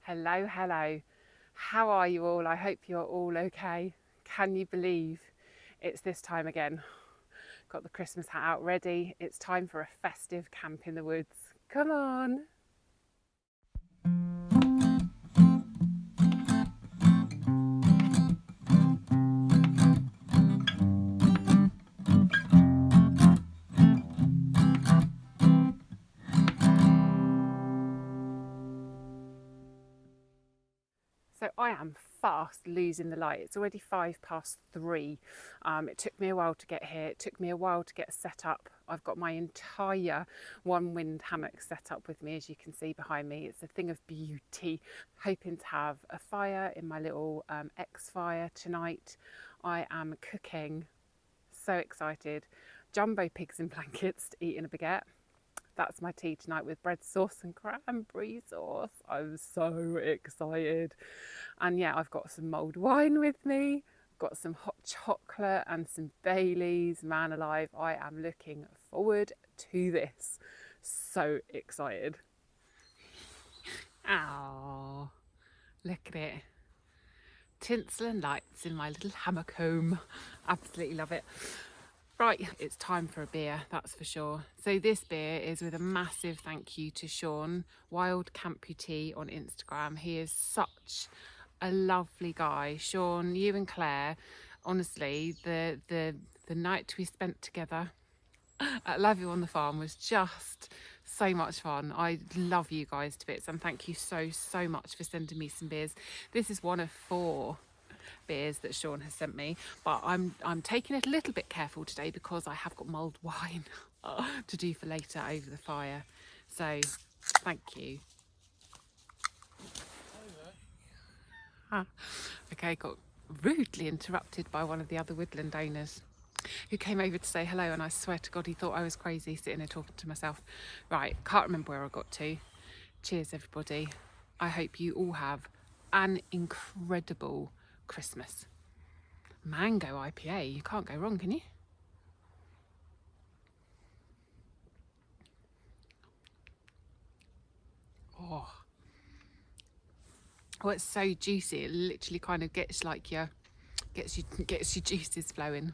Hello, hello. How are you all? I hope you're all okay. Can you believe it's this time again? Got the Christmas hat out ready. It's time for a festive camp in the woods. Come on. So I am fast losing the light. It's already 3:05. It took me a while to get here. It took me a while to get set up. I've got my entire One Wind hammock set up with me, as you can see behind me. It's a thing of beauty. Hoping to have a fire in my little X fire tonight. I am cooking. So excited. Jumbo pigs in blankets to eat in a baguette. That's my tea tonight with bread sauce and cranberry sauce. I'm so excited. And yeah, I've got some mulled wine with me. I've got some hot chocolate and some Baileys. Man alive, I am looking forward to this. So excited. Oh, look at it. Tinsel and lights in my little hammock home. Absolutely love it. Right, it's time for a beer, that's for sure. So this beer is with a massive thank you to Sean, Wild Camputee on Instagram. He is such a lovely guy. Sean, you and Claire, honestly, the night we spent together at Love You on the Farm was just so much fun. I love you guys to bits, and thank you so much for sending me some beers. This is one of 4 beers that Sean has sent me, but I'm taking it a little bit careful today because I have got mulled wine to do for later over the fire. So thank you. Okay, got rudely interrupted by one of the other woodland owners who came over to say hello, and I swear to God he thought I was crazy sitting there talking to myself. Right, can't remember where I got to. Cheers everybody. I hope you all have an incredible Christmas. Mango IPA, you can't go wrong, can you? Oh, it's so juicy. It literally kind of gets like gets your juices flowing.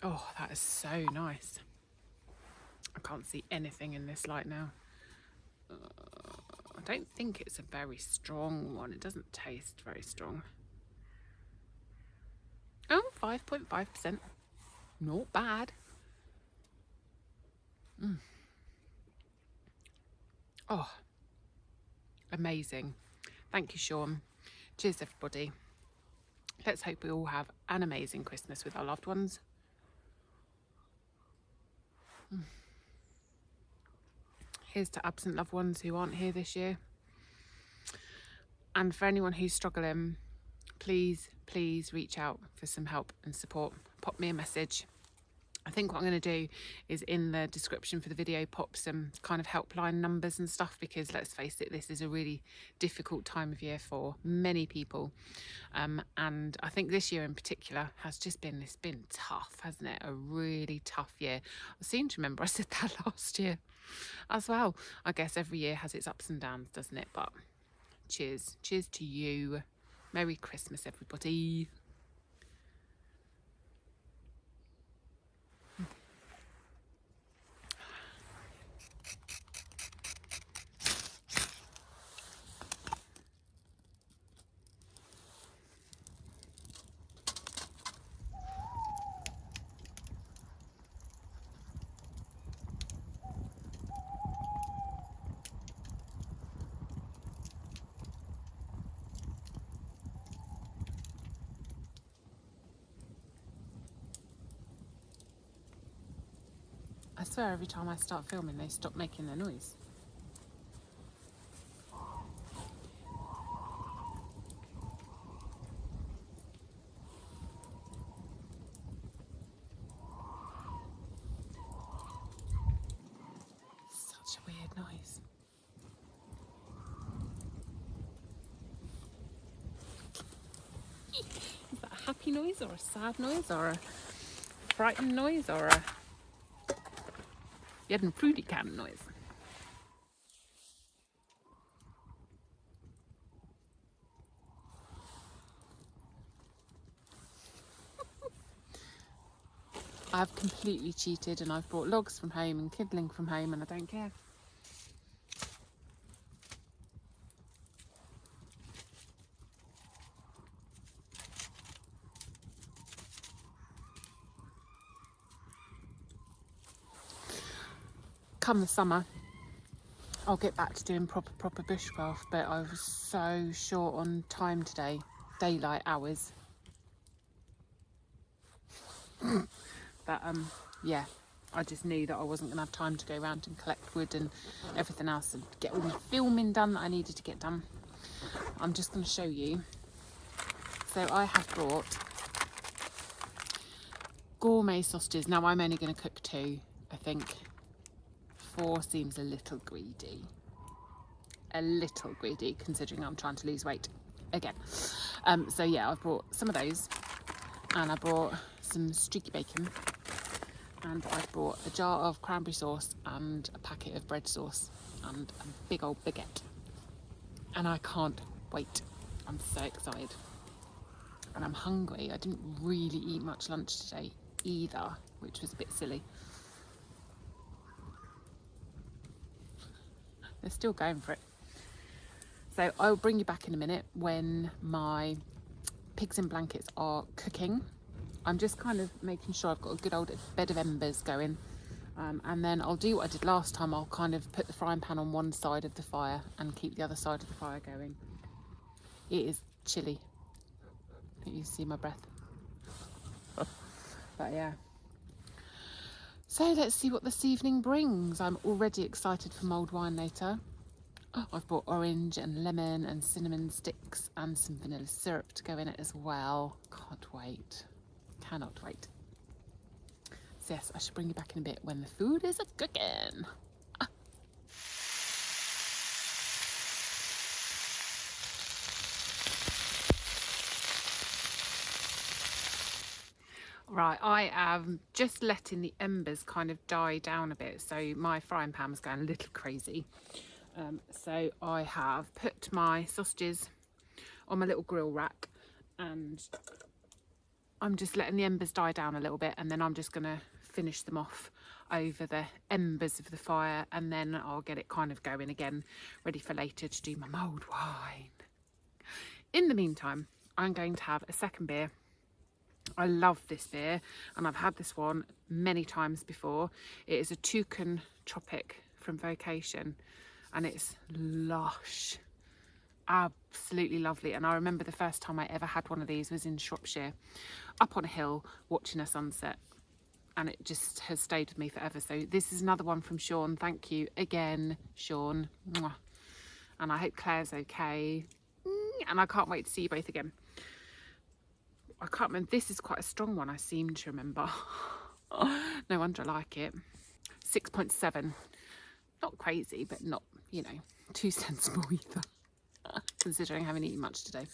Oh, that is so nice. I can't see anything in this light now. I don't think it's a very strong one. It doesn't taste very strong. Oh, 5.5%. Not bad. Oh, amazing. Thank you, Sean. Cheers, everybody. Let's hope we all have an amazing Christmas with our loved ones. Here's to absent loved ones who aren't here this year. And for anyone who's struggling, please reach out for some help and support. Pop me a message. I think what I'm going to do is in the description for the video pop some kind of helpline numbers and stuff, because let's face it, this is a really difficult time of year for many people. And I think this year in particular has just been, it's been tough, hasn't it? A really tough year. I seem to remember I said that last year as well. I guess every year has its ups and downs, doesn't it? But cheers to you. Merry Christmas, everybody. I swear every time I start filming they stop making their noise. Such a weird noise. Is that a happy noise or a sad noise or a frightened noise or a... Getting fruity kind of noise. I've completely cheated and I've brought logs from home and kindling from home and I don't care. Come the summer, I'll get back to doing proper bushcraft, but I was so short on time today, daylight hours. But yeah, I just knew that I wasn't going to have time to go around and collect wood and everything else and get all the filming done that I needed to get done. I'm just going to show you. So I have brought gourmet sausages. Now I'm only going to cook 2, I think. 4 seems a little greedy. A little greedy considering I'm trying to lose weight again. So yeah, I've brought some of those and I brought some streaky bacon and I've brought a jar of cranberry sauce and a packet of bread sauce and a big old baguette. And I can't wait. I'm so excited. And I'm hungry. I didn't really eat much lunch today either, which was a bit silly. They're still going for it. So I'll bring you back in a minute when my pigs in blankets are cooking. I'm just kind of making sure I've got a good old bed of embers going. And then I'll do what I did last time. I'll kind of put the frying pan on one side of the fire and keep the other side of the fire going. It is chilly. Can you see my breath? But yeah. So let's see what this evening brings. I'm already excited for mulled wine later. Oh, I've brought orange and lemon and cinnamon sticks and some vanilla syrup to go in it as well. Can't wait. Cannot wait. So yes, I should bring you back in a bit when the food is cooking. Right, I am just letting the embers kind of die down a bit, so my frying pan was going a little crazy. So I have put my sausages on my little grill rack and I'm just letting the embers die down a little bit, and then I'm just going to finish them off over the embers of the fire, and then I'll get it kind of going again, ready for later to do my mulled wine. In the meantime, I'm going to have a second beer. I love this beer and I've had this one many times before. It is a Toucan Tropic from Vocation and it's lush, absolutely lovely. And I remember the first time I ever had one of these was in Shropshire, up on a hill watching a sunset, and it just has stayed with me forever. So this is another one from Sean. Thank you again, Sean. Mwah. And I hope Claire's okay, and I can't wait to see you both again. I can't remember, this is quite a strong one, I seem to remember. No wonder I like it. 6.7. Not crazy, but not, you know, too sensible either, considering I haven't eaten much today.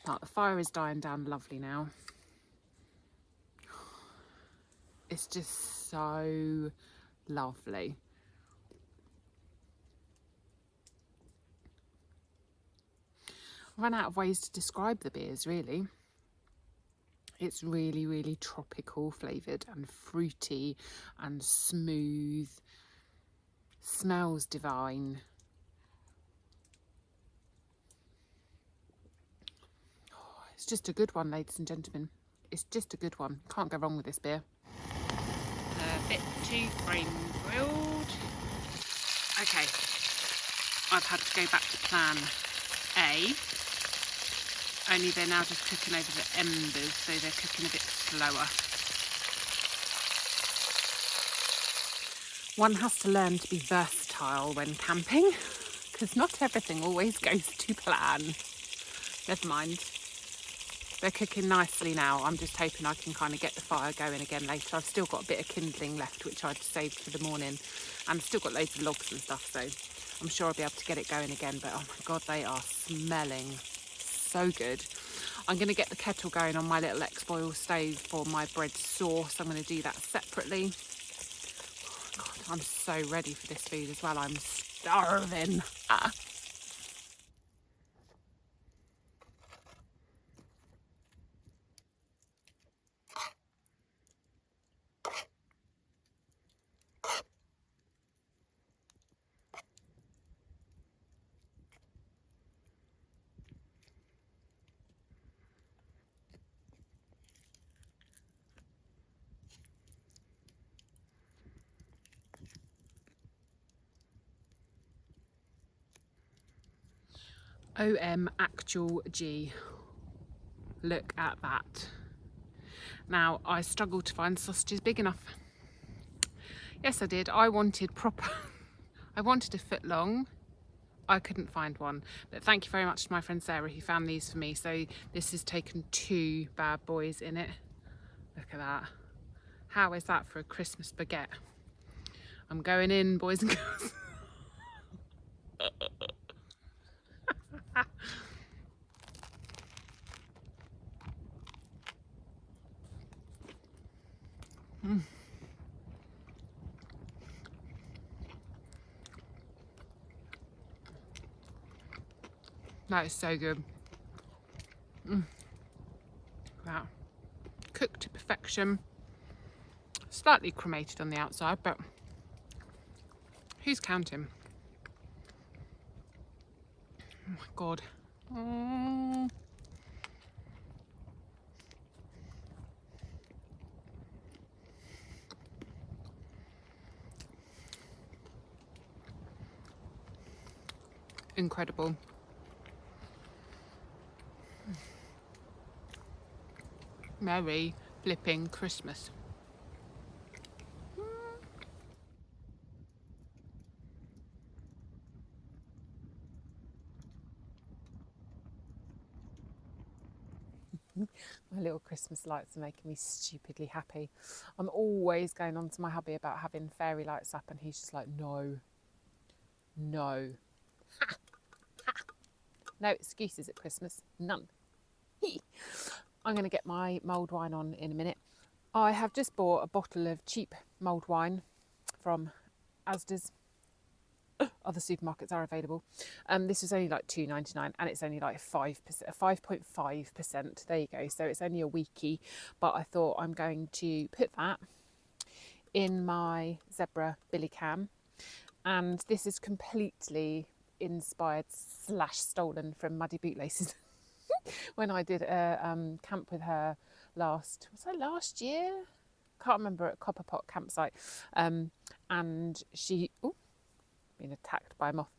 But the fire is dying down lovely now. It's just so lovely. I ran out of ways to describe the beers, really. It's really, really tropical flavoured and fruity and smooth. Smells divine. Oh, it's just a good one, ladies and gentlemen. It's just a good one. Can't go wrong with this beer. A bit too frame grilled. Okay, I've had to go back to plan A. Only they're now just cooking over the embers, so they're cooking a bit slower. One has to learn to be versatile when camping, because not everything always goes to plan. Never mind. They're cooking nicely now. I'm just hoping I can kind of get the fire going again later. I've still got a bit of kindling left, which I'd saved for the morning. And I've still got loads of logs and stuff, so I'm sure I'll be able to get it going again. But oh my God, they are smelling so good. I'm going to get the kettle going on my little X-Boil stove for my bread sauce. I'm going to do that separately. Oh God, I'm so ready for this food as well. I'm starving. Ah. OM actual G. Look at that. Now, I struggled to find sausages big enough. Yes, I did. I wanted proper, I wanted a foot long. I couldn't find one, but thank you very much to my friend Sarah who found these for me. So this has taken 2 bad boys in it. Look at that. How is that for a Christmas baguette? I'm going in, boys and girls. That is so good. Wow. Cooked to perfection. Slightly cremated on the outside, but who's counting? Oh my God. Mm. Incredible. Merry flipping Christmas. My little Christmas lights are making me stupidly happy. I'm always going on to my hubby about having fairy lights up and he's just like, no, no. No excuses at Christmas, none. I'm going to get my mulled wine on in a minute. I have just bought a bottle of cheap mulled wine from Asda's. Other supermarkets are available. This was only like £2.99 and it's only like 5%, 5.5%. There you go. So it's only a weekie, but I thought I'm going to put that in my zebra billy cam. And this is completely inspired / stolen from Muddy Bootlaces. When I did a camp with her last year? Can't remember, at Copper Pot campsite. And she, been attacked by a moth.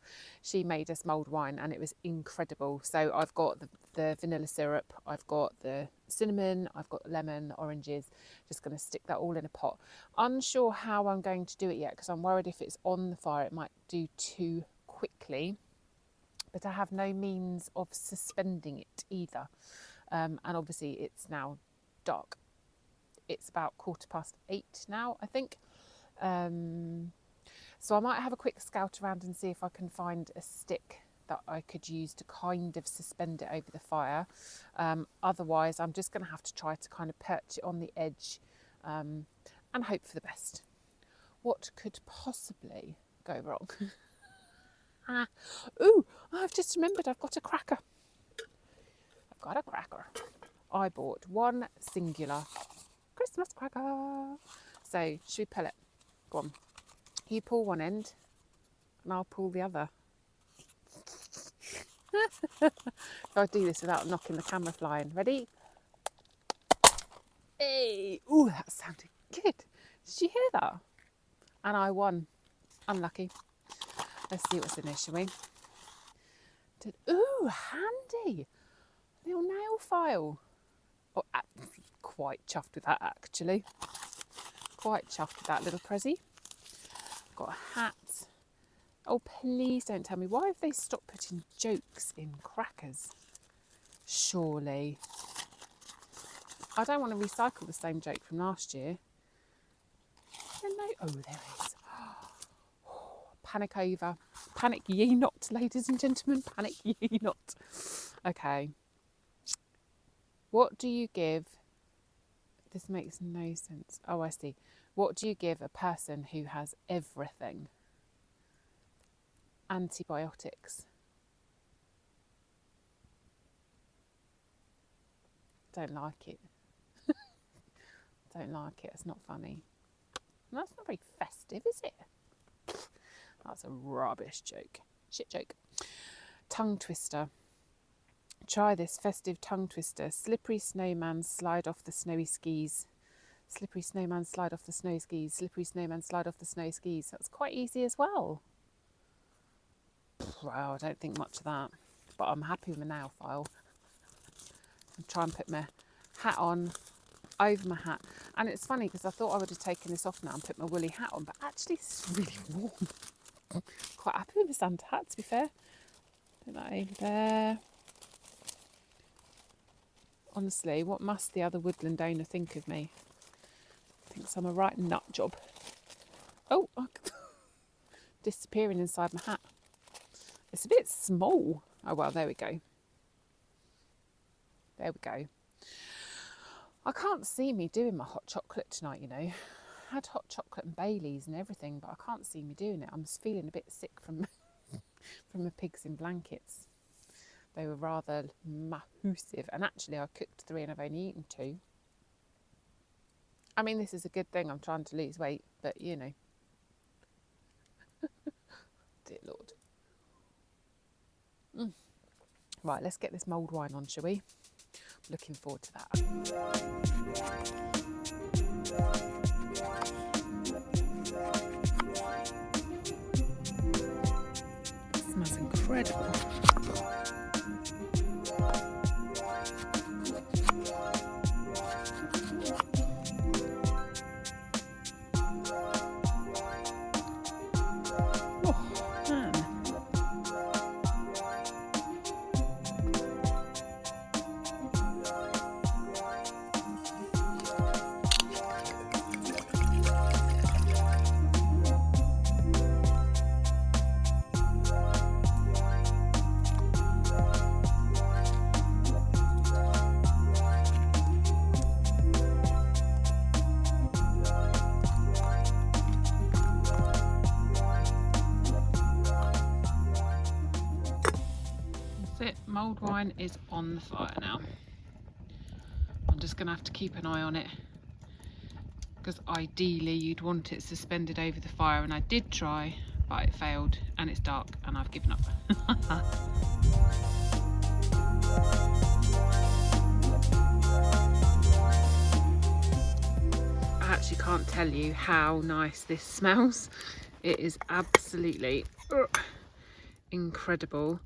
She made us mulled wine and it was incredible. So I've got the vanilla syrup, I've got the cinnamon, I've got lemon, oranges. Just going to stick that all in a pot. Unsure how I'm going to do it yet because I'm worried if it's on the fire it might do too quickly. But I have no means of suspending it either. And obviously it's now dark. It's about 8:15 now, I think. So I might have a quick scout around and see if I can find a stick that I could use to kind of suspend it over the fire. Otherwise, I'm just going to have to try to kind of perch it on the edge and hope for the best. What could possibly go wrong? Ooh, I've just remembered I've got a cracker. I bought one singular Christmas cracker. So, should we pull it? Go on. You pull one end and I'll pull the other. So I do this without knocking the camera flying. Ready? Hey! Ooh, that sounded good. Did you hear that? And I won. Unlucky. Let's see what's in there, shall we? Ooh, handy. Little nail file. Oh, quite chuffed with that, actually. Quite chuffed with that little prezzy. Got a hat. Oh, please don't tell me. Why have they stopped putting jokes in crackers? Surely. I don't want to recycle the same joke from last year. Oh, there it is. Panic over. Panic ye not, ladies and gentlemen. Panic ye not. Okay. What do you give This makes no sense. Oh, I see. What do you give a person who has everything? Antibiotics. Don't like it. Don't like it. It's not funny. That's not very festive, is it? That's a rubbish joke. Shit joke. Tongue twister. Try this festive tongue twister. Slippery snowman slide off the snowy skis. Slippery snowman slide off the snow skis. Slippery snowman slide off the snow skis. That's quite easy as well. Wow, I don't think much of that. But I'm happy with my nail file. I'll try and put my hat on over my hat. And it's funny because I thought I would have taken this off now and put my woolly hat on, but actually this is really warm. Quite happy with the Santa hat, to be fair. Put that over there. Honestly, what must the other woodland owner think of me? Thinks I'm a right nut job. Oh, disappearing inside my hat. It's a bit small. Oh well, there we go. There we go. I can't see me doing my hot chocolate tonight, you know. I had hot chocolate and Baileys and everything, but I can't see me doing it. I'm just feeling a bit sick from from the pigs in blankets. They were rather massive, and actually I cooked 3 and I've only eaten 2. I mean, this is a good thing. I'm trying to lose weight, but you know. Dear Lord. Right, let's get this mulled wine on, shall we? Looking forward to that. It smells incredible. Mulled wine is on the fire now. I'm just going to have to keep an eye on it because ideally you'd want it suspended over the fire, and I did try but it failed and it's dark and I've given up. I actually can't tell you how nice this smells. It is absolutely incredible.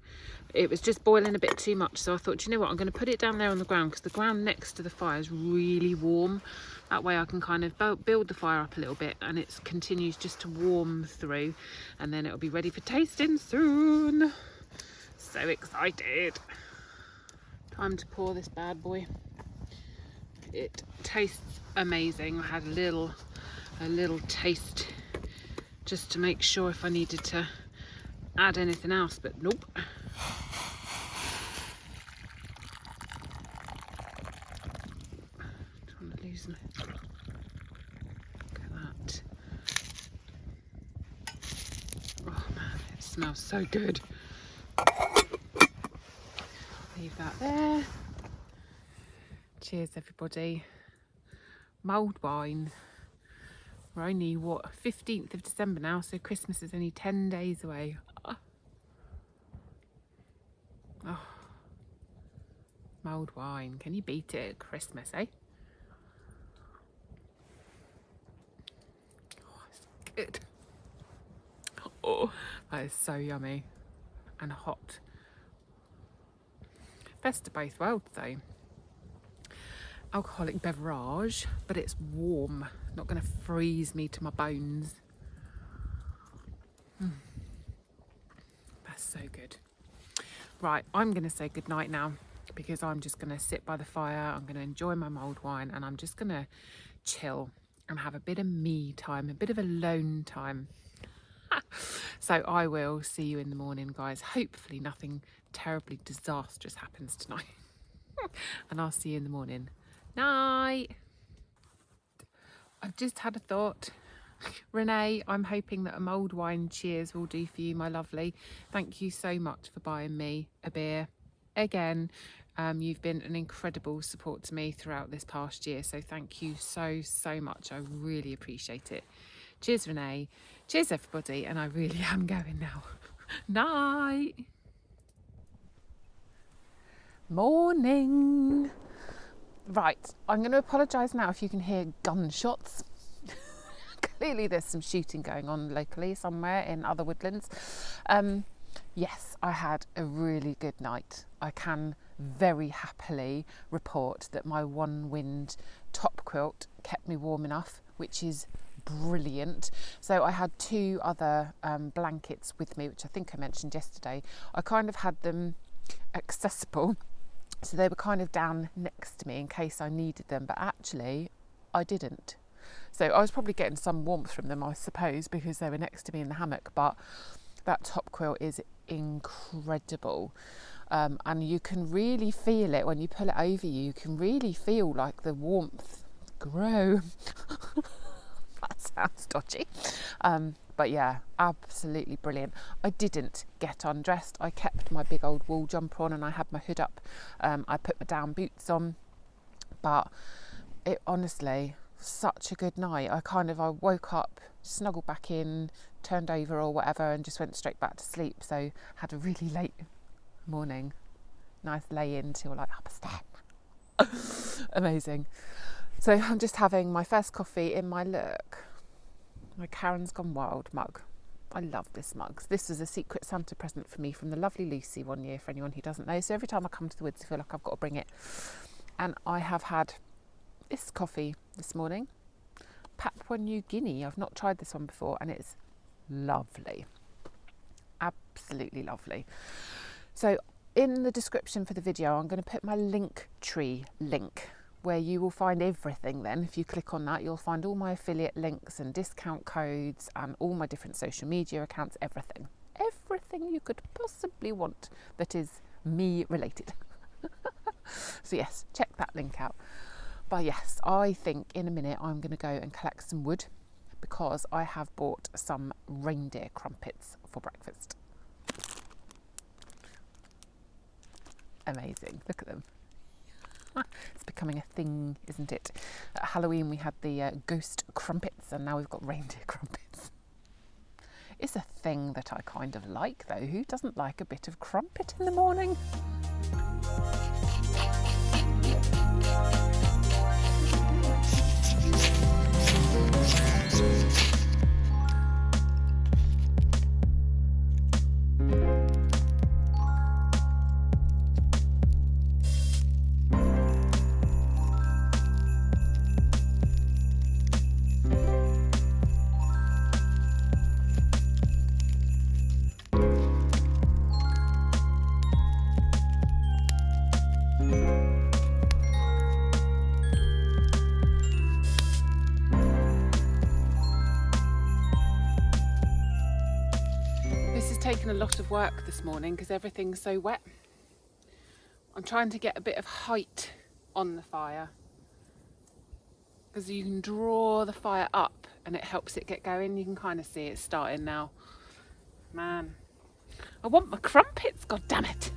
It was just boiling a bit too much, so I thought, do you know what, I'm going to put it down there on the ground because the ground next to the fire is really warm. That way I can kind of build the fire up a little bit and it continues just to warm through, and then it'll be ready for tasting soon. So excited. Time to pour this bad boy. It tastes amazing. I had a little taste just to make sure if I needed to add anything else, but nope. Trying to lose me. Look at that. Oh man, it smells so good. Leave that there. Cheers everybody. Mulled wine. We're only, what, 15th of December now, so Christmas is only 10 days away. Oh, mulled wine. Can you beat it at Christmas, eh? Oh, it's good. Oh, that is so yummy and hot. Best of both worlds, though. Alcoholic beverage, but it's warm. Not going to freeze me to my bones. That's so good. Right, I'm going to say goodnight now because I'm just going to sit by the fire. I'm going to enjoy my mulled wine and I'm just going to chill and have a bit of me time, a bit of alone time. So I will see you in the morning, guys. Hopefully nothing terribly disastrous happens tonight. And I'll see you in the morning. Night. I've just had a thought. Renee, I'm hoping that a mulled wine cheers will do for you, my lovely. Thank you so much for buying me a beer again. You've been an incredible support to me throughout this past year, so thank you so much. I really appreciate it. Cheers, Renee. Cheers, everybody, and I really am going now. Night. Morning. Right, I'm going to apologise now if you can hear gunshots. Clearly there's some shooting going on locally somewhere in other woodlands. Yes, I had a really good night. I can very happily report that my one wind top quilt kept me warm enough, which is brilliant. So I had two other blankets with me, which I think I mentioned yesterday. I kind of had them accessible, so they were kind of down next to me in case I needed them, but actually I didn't. So I was probably getting some warmth from them, I suppose, because they were next to me in the hammock, but that top quilt is incredible. And you can really feel it when you pull it over you. You can really feel like the warmth grow. That sounds dodgy. But yeah, absolutely brilliant. I didn't get undressed. I kept my big old wool jumper on and I had my hood up. I put my down boots on. But it honestly, such a good night. I woke up, snuggled back in, turned over or whatever and just went straight back to sleep. So had a really late morning. Nice lay in till like 10:30. Amazing. So I'm just having my first coffee in my Karen's Gone Wild mug. I love this mug. This was a Secret Santa present for me from the lovely Lucy one year, for anyone who doesn't know. So every time I come to the woods I feel like I've got to bring it. And I have had this coffee this morning, Papua New Guinea. I've not tried this one before and it's lovely, absolutely lovely. So in the description for the video I'm going to put my Linktree link where you will find everything. Then if you click on that you'll find all my affiliate links and discount codes and all my different social media accounts, everything you could possibly want that is me related. So yes, check that link out. But yes, I think in a minute I'm going to go and collect some wood because I have bought some reindeer crumpets for breakfast. Amazing, look at them. It's becoming a thing, isn't it? At Halloween we had the ghost crumpets and now we've got reindeer crumpets. It's a thing that I kind of like though. Who doesn't like a bit of crumpet in the morning? Taken a lot of work this morning because everything's so wet. I'm trying to get a bit of height on the fire because you can draw the fire up and it helps it get going. You can kind of see it starting now. Man, I want my crumpets, god damn it.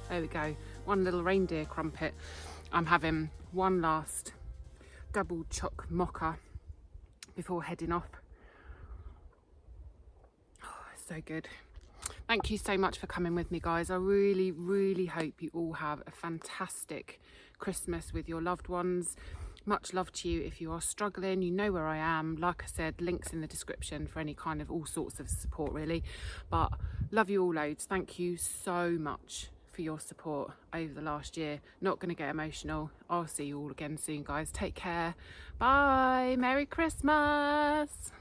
There we go, one little reindeer crumpet. I'm having one last double choc mocha before heading off. Oh, so good. Thank you so much for coming with me, guys. I really hope you all have a fantastic Christmas with your loved ones. Much love to you. If you are struggling, you know where I am. Like I said, links in the description for any kind of all sorts of support really. But love you all loads. Thank you so much for your support over the last year. Not going to get emotional. I'll see you all again soon, guys. Take care. Bye. Merry Christmas.